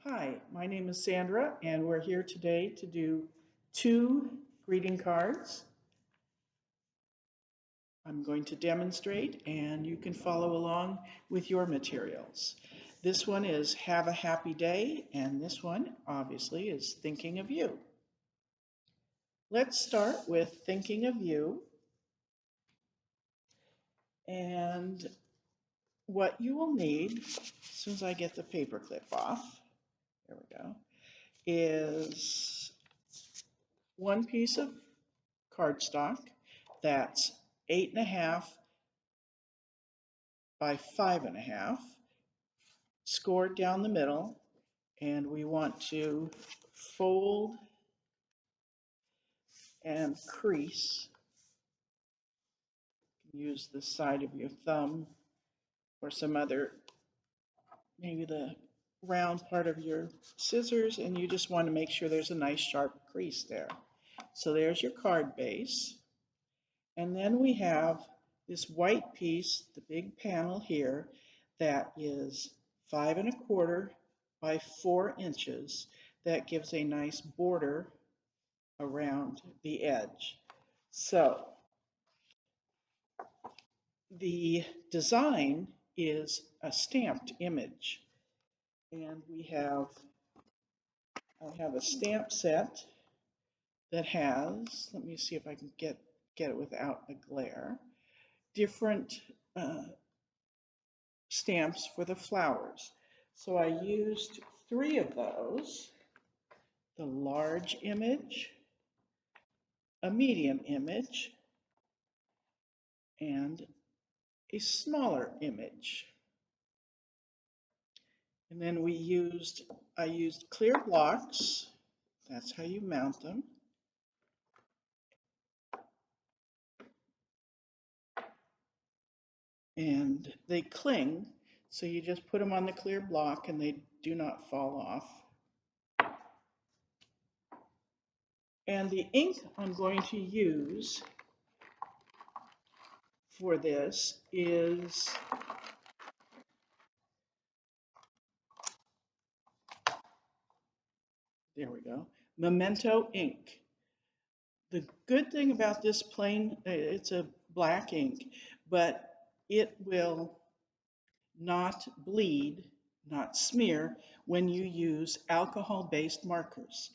Hi, my name is Sandra, and we're here today to do two greeting cards. I'm going to demonstrate, and you can follow along with your materials. This one is Have a Happy Day, and this one, obviously, is Thinking of You. Let's start with Thinking of You, and what you will need, as soon as I get the paper clip off, there we go, is one piece of cardstock that's 8.5 by 5.5, scored down the middle, and we want to fold and crease. Use the side of your thumb or some other, maybe the round part of your scissors, and you just want to make sure there's a nice sharp crease there. So there's your card base. And then we have this white piece, the big panel here, that is 5.25 by 4 inches. That gives a nice border around the edge. So the design is a stamped image. And I have a stamp set that has, let me see if I can get it without a glare, different stamps for the flowers. So I used 3 of those, the large image, a medium image, and a smaller image. And then I used clear blocks. That's how you mount them. And they cling, so you just put them on the clear block and they do not fall off. And the ink I'm going to use for this is there we go, Memento ink. The good thing about this plain, it's a black ink, but it will not bleed, not smear when you use alcohol-based markers.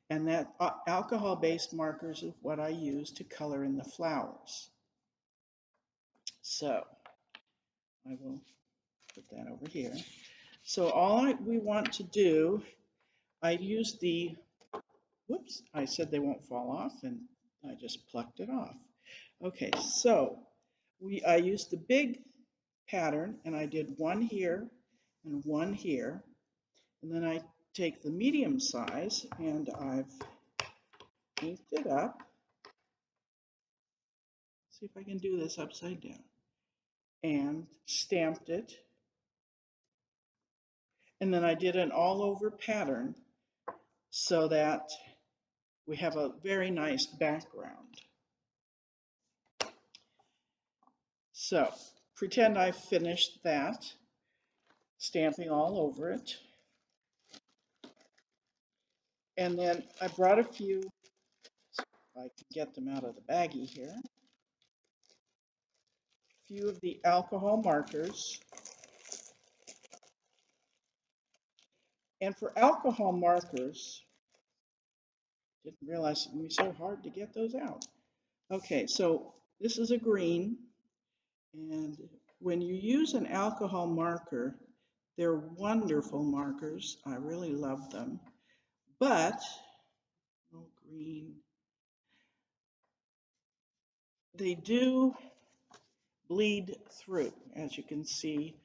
And that alcohol-based markers is what I use to color in the flowers. So I will put that over here. So we want to do, I use the, whoops, I said they won't fall off, and I just plucked it off. Okay, so I used the big pattern, and I did one here and one here. And then I take the medium size, and I've inked it up. See if I can do this upside down. And stamped it. And then I did an all-over pattern so that we have a very nice background. So pretend I've finished that, stamping all over it. And then I brought a few, if I can get them out of the baggie here, a few of the alcohol markers. And for alcohol markers, didn't realize it would be so hard to get those out. Okay, so this is a green, and when you use an alcohol marker, they're wonderful markers. I really love them. But, oh, green, they do bleed through, as you can see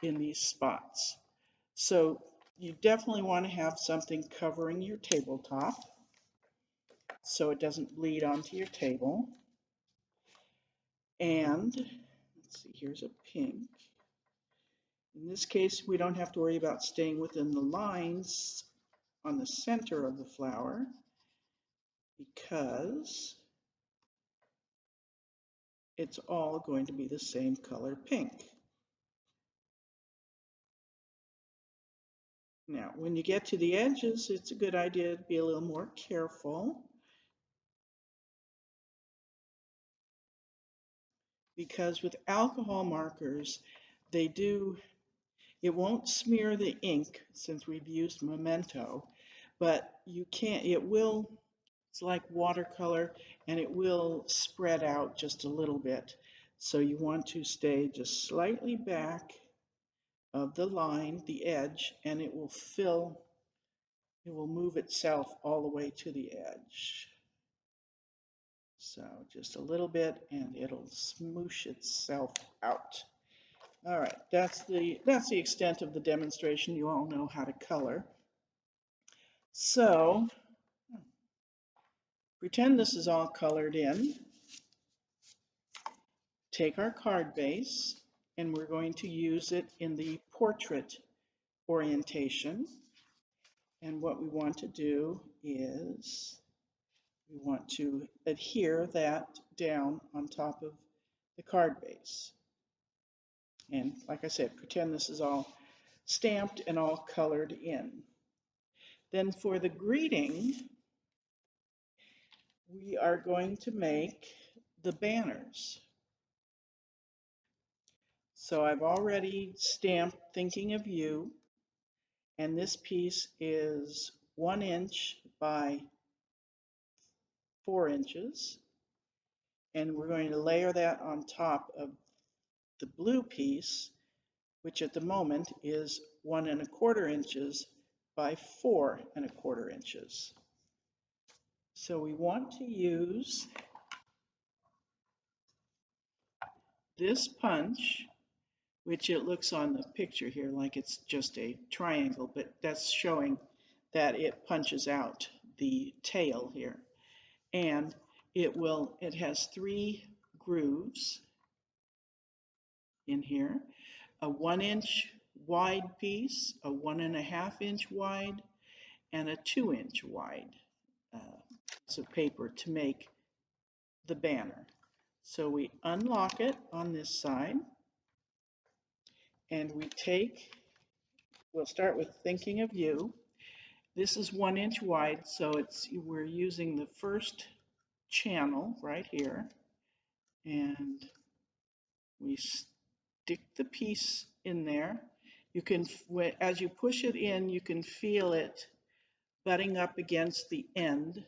in these spots. So you definitely want to have something covering your tabletop so it doesn't bleed onto your table. And let's see, here's a pink. In this case, we don't have to worry about staying within the lines on the center of the flower because it's all going to be the same color pink. Now, when you get to the edges, it's a good idea to be a little more careful because with alcohol markers, it won't smear the ink since we've used Memento, but it's like watercolor and it will spread out just a little bit. So you want to stay just slightly back of the line, the edge, and it will move itself all the way to the edge. So just a little bit and it'll smoosh itself out. All right, that's the extent of the demonstration. You all know how to color. So pretend this is all colored in. Take our card base and we're going to use it in the portrait orientation. And what we want to do is we want to adhere that down on top of the card base. And like I said, pretend this is all stamped and all colored in. Then for the greeting, we are going to make the banners. So I've already stamped Thinking of You, and this piece is 1 inch by 4 inches. And we're going to layer that on top of the blue piece, which at the moment is 1 1/4 inches by 4 1/4 inches. So we want to use this punch, which it looks on the picture here like it's just a triangle, but that's showing that it punches out the tail here. And it has 3 grooves in here, a 1 inch wide piece, a 1 1/2 inch wide, and a 2 inch wide piece of paper to make the banner. So we unlock it on this side and we'll start with Thinking of You. This is 1 inch wide, so we're using the first channel right here, and we stick the piece in there. You can, as you push it in, you can feel it butting up against the end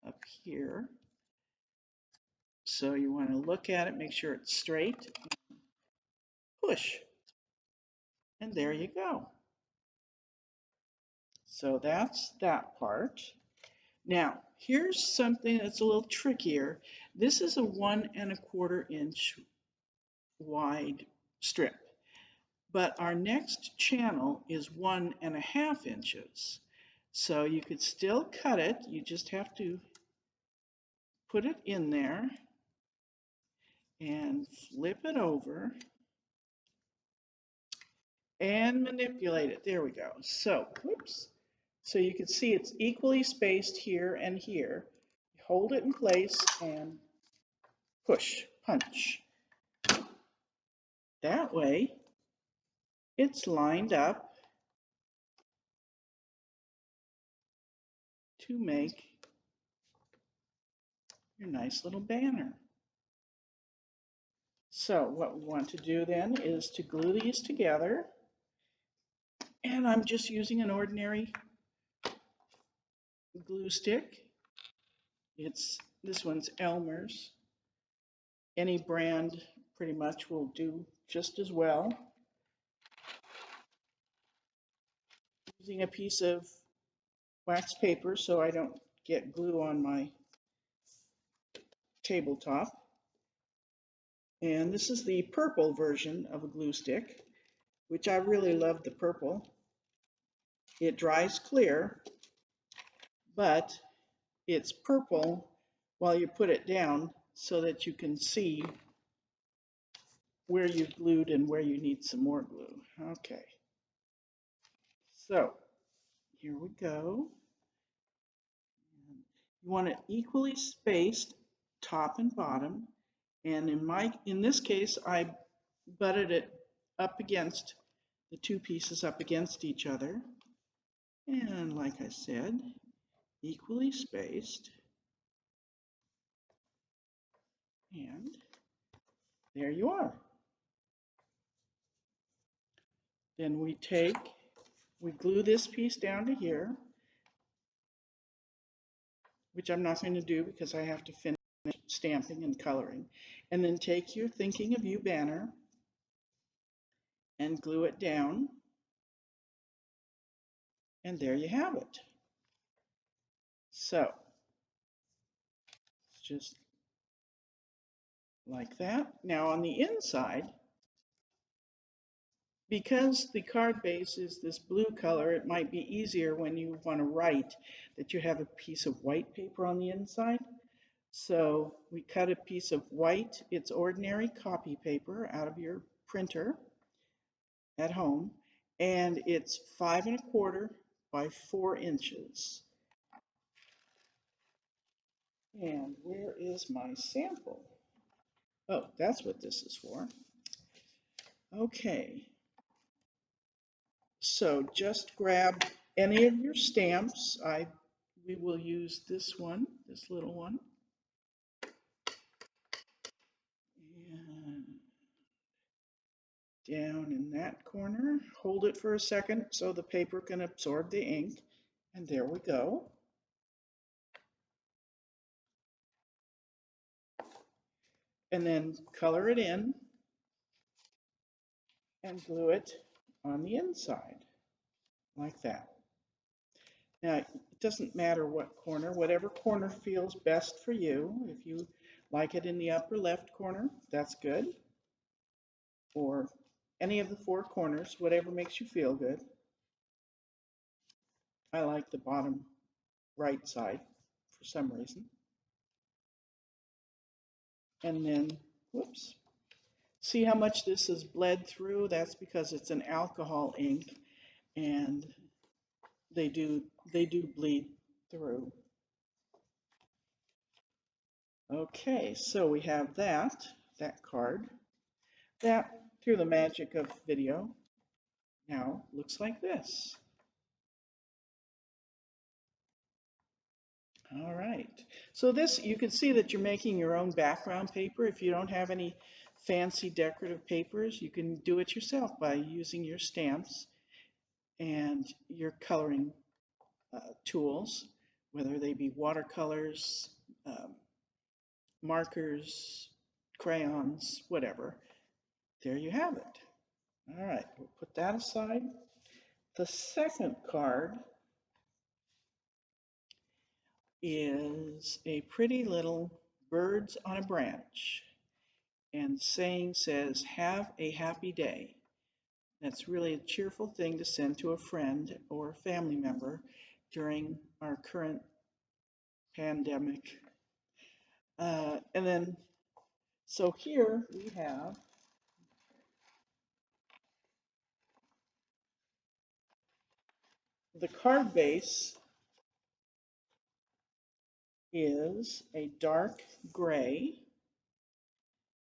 up here. So you want to look at it, make sure it's straight, push, and there you go. So that's that part. Now, here's something that's a little trickier. This is a 1 1/4 inch wide strip, but our next channel is 1 1/2 inches. So you could still cut it, you just have to put it in there and flip it over and manipulate it. There we go. So, whoops. So you can see it's equally spaced here and here. Hold it in place and push, punch. That way, it's lined up to make your nice little banner. So what we want to do then is to glue these together. And I'm just using an ordinary glue stick. This one's Elmer's. Any brand pretty much will do just as well. Using a piece of wax paper so I don't get glue on my tabletop. And this is the purple version of a glue stick, which I really love the purple. It dries clear, but it's purple while you put it down so that you can see where you've glued and where you need some more glue. Okay, so here we go. You want it equally spaced top and bottom, and in this case I butted it up against the two pieces up against each other. And like I said, equally spaced. And there you are. Then we glue this piece down to here, which I'm not going to do because I have to finish stamping and coloring. And then take your Thinking of You banner and glue it down. And there you have it. So, just like that. Now on the inside, because the card base is this blue color, it might be easier when you want to write that you have a piece of white paper on the inside. So we cut a piece of white, it's ordinary copy paper out of your printer at home, and it's 5 1/4 by 4 inches. And where is my sample? Oh, that's what this is for. Okay. So just grab any of your stamps. We will use this one, this little one. And down in that corner. Hold it for a second so the paper can absorb the ink. And there we go. And then color it in and glue it on the inside like that. Now, it doesn't matter what corner, whatever corner feels best for you. If you like it in the upper left corner, that's good. Or any of the 4 corners, whatever makes you feel good. I like the bottom right side for some reason. And then, whoops, see how much this is bled through? That's because it's an alcohol ink and they do bleed through. Okay, so we have that card. That, through the magic of video, now looks like this. All right, so this, you can see that you're making your own background paper. If you don't have any fancy decorative papers, you can do it yourself by using your stamps and your coloring tools, whether they be watercolors, markers, crayons, whatever. There you have it. All right, we'll put that aside. The second card is a pretty little birds on a branch. And saying says, have a happy day. That's really a cheerful thing to send to a friend or a family member during our current pandemic. And then, so here we have the card base is a dark gray,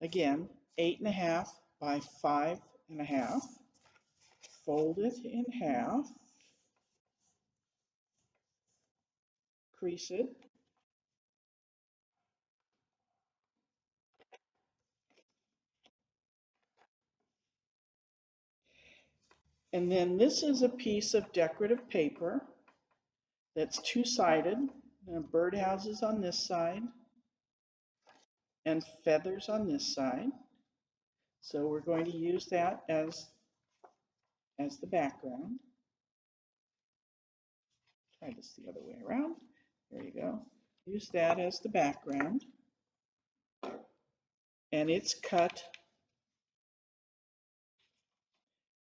again, 8 1/2 by 5 1/2. Fold it in half, crease it, and then this is a piece of decorative paper that's two-sided. Birdhouses on this side and feathers on this side. So we're going to use that as the background. Try this the other way around. There you go. Use that as the background. And it's cut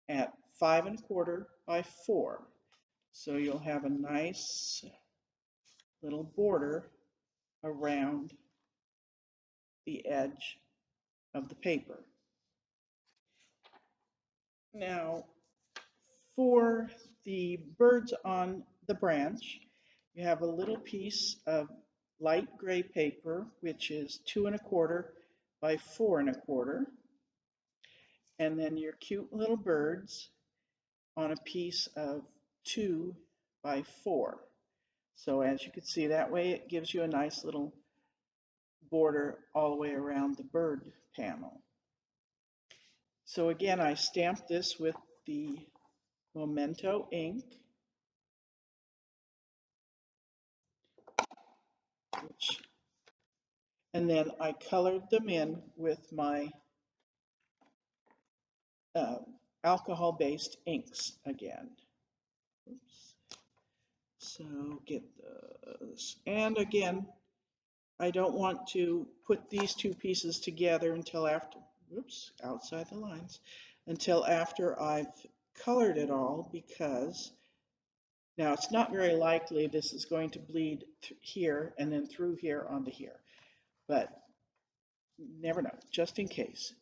at 5 1/4 by 4. So you'll have a nice little border around the edge of the paper. Now, for the birds on the branch, you have a little piece of light gray paper, which is 2 1/4 by 4 1/4. And then your cute little birds. on a piece of 2 by 4. So as you can see, that way it gives you a nice little border all the way around the bird panel. So again, I stamped this with the Memento ink, and then I colored them in with my uh, alcohol-based inks again. Oops. So get those. And again, I don't want to put these two pieces together until after, oops, outside the lines, until after I've colored it all, because now it's not very likely this is going to bleed here and then through here onto here, but never know, just in case.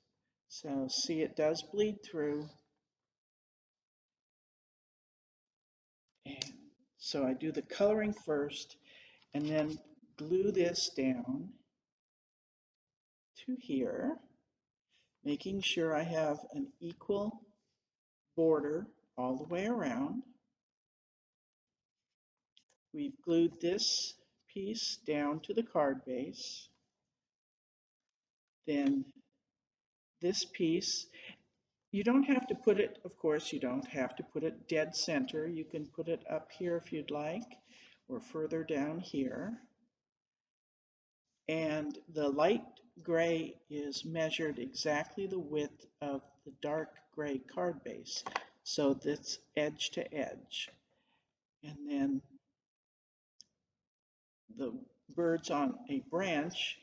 So see, it does bleed through. And so I do the coloring first and then glue this down to here, making sure I have an equal border all the way around. We've glued this piece down to the card base. Then this piece, you don't have to put it, of course, you don't have to put it dead center. You can put it up here if you'd like, or further down here. And the light gray is measured exactly the width of the dark gray card base. So that's edge to edge. And then the birds on a branch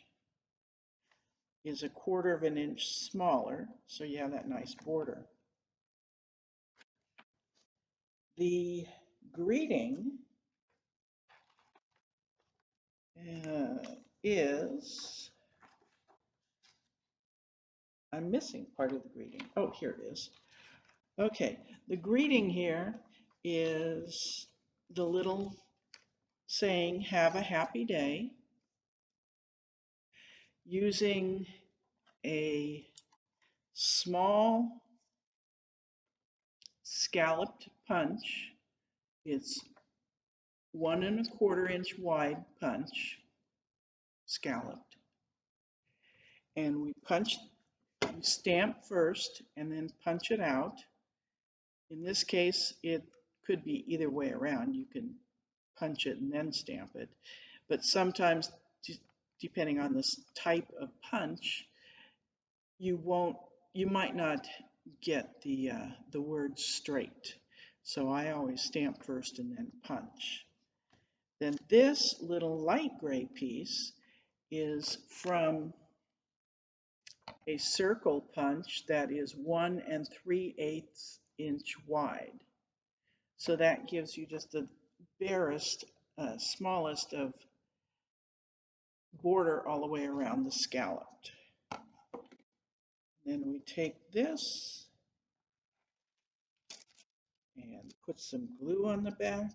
is 1/4 of an inch smaller, so you have that nice border. The greeting is, I'm missing part of the greeting. Oh, here it is. Okay, the greeting here is the little saying, "Have a happy day," using a small scalloped punch. It's 1 1/4 inch wide punch, scalloped. And we stamp first and then punch it out. In this case, it could be either way around. You can punch it and then stamp it. But sometimes, depending on this type of punch, you might not get the words straight. So I always stamp first and then punch. Then this little light gray piece is from a circle punch that is 1 3/8 inch wide. So that gives you just the barest, smallest of border all the way around the scalloped. Then we take this and put some glue on the back.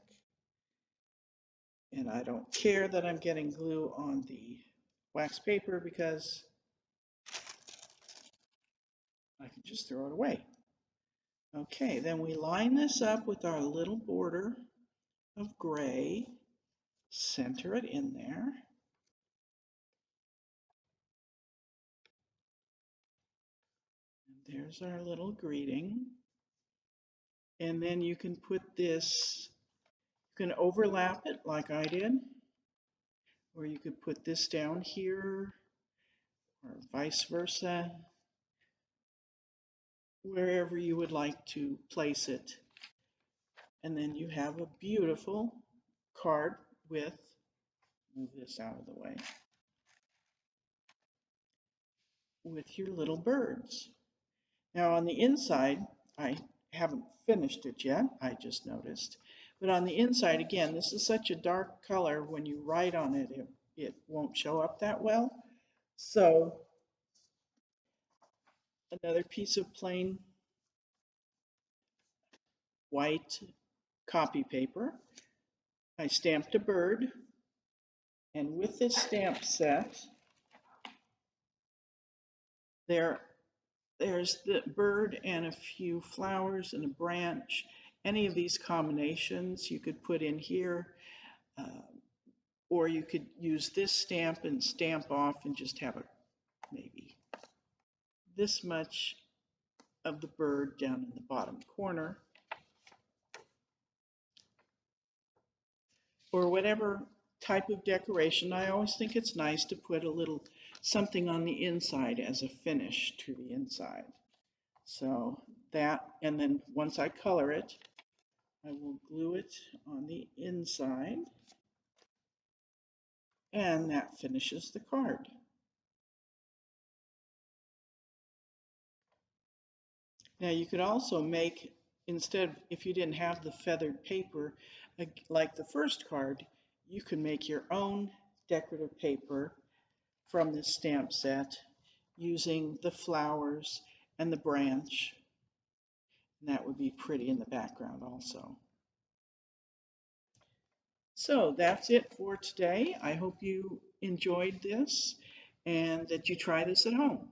And I don't care that I'm getting glue on the wax paper because I can just throw it away. Okay, then we line this up with our little border of gray, center it in there. And there's our little greeting. And then you can put this, you can overlap it like I did, or you could put this down here, or vice versa, wherever you would like to place it. And then you have a beautiful card with, move this out of the way, with your little birds. Now on the inside, I haven't finished it yet, I just noticed. But on the inside, again, this is such a dark color, when you write on it, it won't show up that well. So another piece of plain white copy paper. I stamped a bird, and with this stamp set, there's the bird and a few flowers and a branch, Any of these combinations you could put in here, uh, or you could use this stamp and stamp off and just have a maybe this much of the bird down in the bottom corner, or whatever type of decoration. I always think it's nice to put a little something on the inside as a finish to the inside. So that, and then once I color it, I will glue it on the inside, and that finishes the card. Now you could also make, instead, if you didn't have the feathered paper, like the first card, you can make your own decorative paper from this stamp set using the flowers and the branch. And that would be pretty in the background also. So that's it for today. I hope you enjoyed this and that you try this at home.